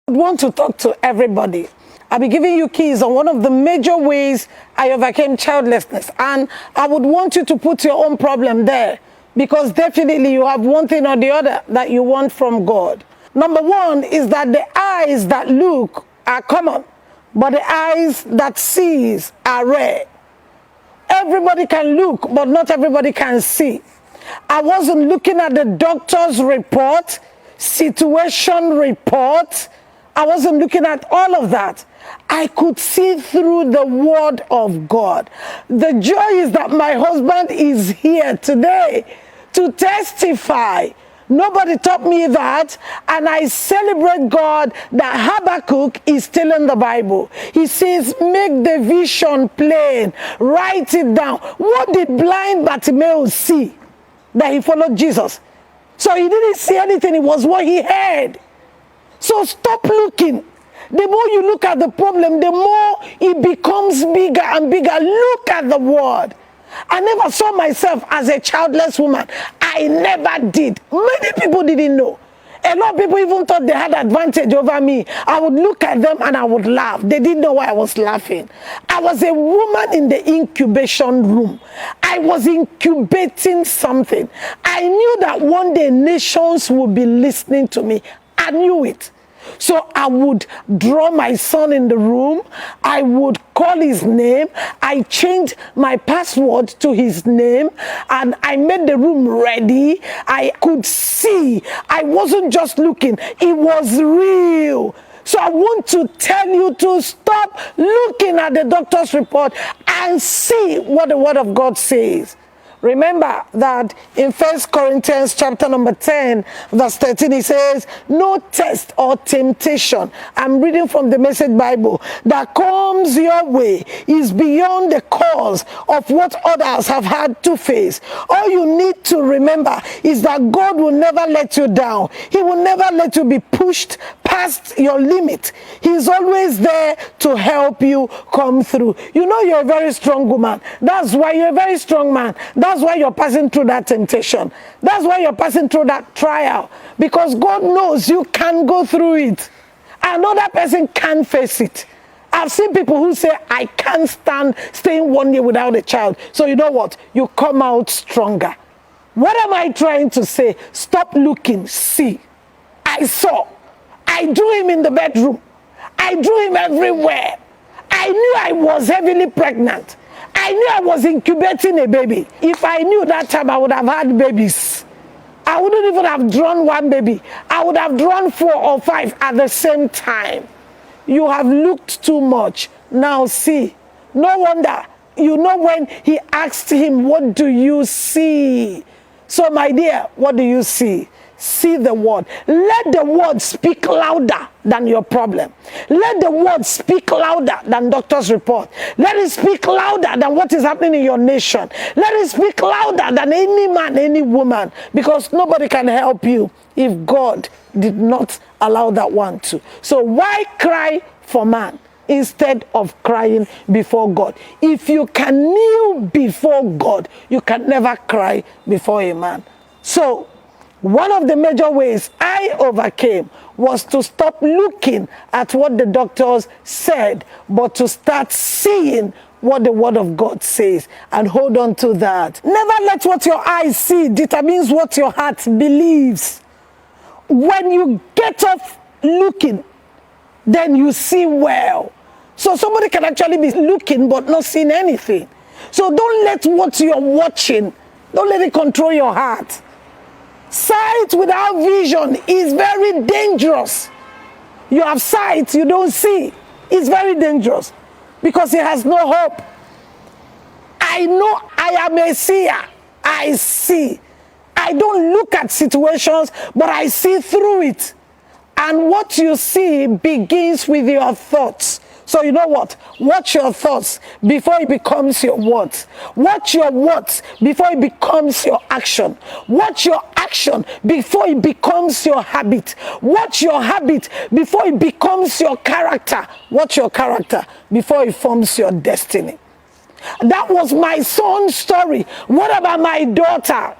I want to talk to everybody. I'll be giving you keys on one of the major ways I overcame childlessness. And I would want you to put your own problem there, because definitely you have one thing or the other that you want from God. Number one is that the eyes that look are common, but the eyes that sees are rare. Everybody can look, but not everybody can see. I wasn't looking at the doctor's report, situation report. I wasn't looking at all of that. I could see through the word of God. The joy is that my husband is here today to testify. Nobody taught me that, and I celebrate God that Habakkuk is still in the Bible. He says, make the vision plain, write it down. What did blind Bartimaeus see? That he followed Jesus. So he didn't see anything, it was what he heard. So stop looking. The more you look at the problem, the more it becomes bigger and bigger. Look at the word. I never saw myself as a childless woman. I never did. Many people didn't know. A lot of people even thought they had advantage over me. I would look at them and I would laugh. They didn't know why I was laughing. I was a woman in the incubation room. I was incubating something. I knew that one day nations would be listening to me. I knew it. So I would draw my son in the room. I would call his name. I changed my password to his name, and I made the room ready. I could see. I wasn't just looking. It was real. So I want to tell you to stop looking at the doctor's report and see what the word of God says. Remember that in 1 Corinthians chapter number 10, verse 13, it says, no test or temptation, I'm reading from the Message Bible, that comes your way is beyond the cause of what others have had to face. All you need to remember is that God will never let you down. He will never let you be pushed past your limit. He's always there to help you come through. You know you're a very strong woman. That's why you're a very strong man. That's why you're passing through that temptation. That's why you're passing through that trial. Because God knows you can go through it. Another person can face it. I've seen people who say, I can't stand staying 1 year without a child. So you know what? You come out stronger. What am I trying to say? Stop looking, see. I saw. I drew him in the bedroom. I drew him everywhere. I knew I was heavily pregnant. I knew I was incubating a baby. If I knew that time, I would have had babies. I wouldn't even have drawn one baby. I would have drawn 4 or 5 at the same time. You have looked too much. Now see. No wonder. You know when he asked him, what do you see? So my dear, what do you see? See the word. Let the word speak louder than your problem. Let the word speak louder than doctor's report. Let it speak louder than what is happening in your nation. Let it speak louder than any man, any woman. Because nobody can help you if God did not allow that one to. So why cry for man instead of crying before God? If you can kneel before God, you can never cry before a man. So one of the major ways I overcame was to stop looking at what the doctors said, but to start seeing what the word of God says and hold on to that. Never let what your eyes see determines what your heart believes. When you get off looking, then you see well. So somebody can actually be looking but not seeing anything. So don't let what you're watching, don't let it control your heart. Sight without vision is very dangerous. You have sight, you don't see. It's very dangerous because it has no hope. I know I am a seer. I see. I don't look at situations, but I see through it. And what you see begins with your thoughts. So you know what? Watch your thoughts before it becomes your words. Watch your words before it becomes your action. Watch your action before it becomes your habit. Watch your habit before it becomes your character. Watch your character before it forms your destiny. That was my son's story. What about my daughter?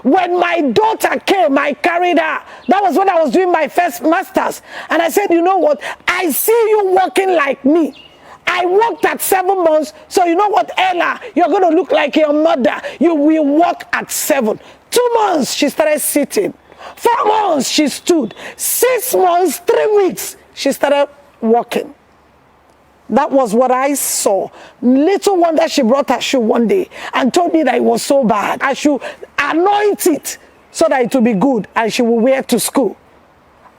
When my daughter came, I carried her. That was when I was doing my first master's. And I said, you know what? I see you walking like me. I walked at 7 months. So you know what, Ella? You're going to look like your mother. You will walk at 7. 2 months, she started sitting. 4 months, she stood. 6 months, 3 weeks, she started walking. That was what I saw. Little wonder she brought her shoe one day and told me that it was so bad. I should anoint it so that it will be good and she will wear to school.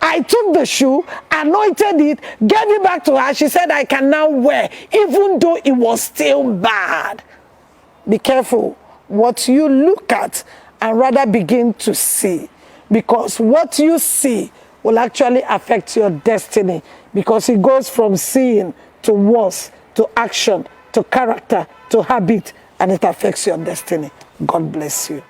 I took the shoe, anointed it, gave it back to her. She said, I can now wear, even though it was still bad. Be careful what you look at and rather begin to see. Because what you see will actually affect your destiny. Because it goes from seeing to words, to action, to character, to habit, and it affects your destiny. God bless you.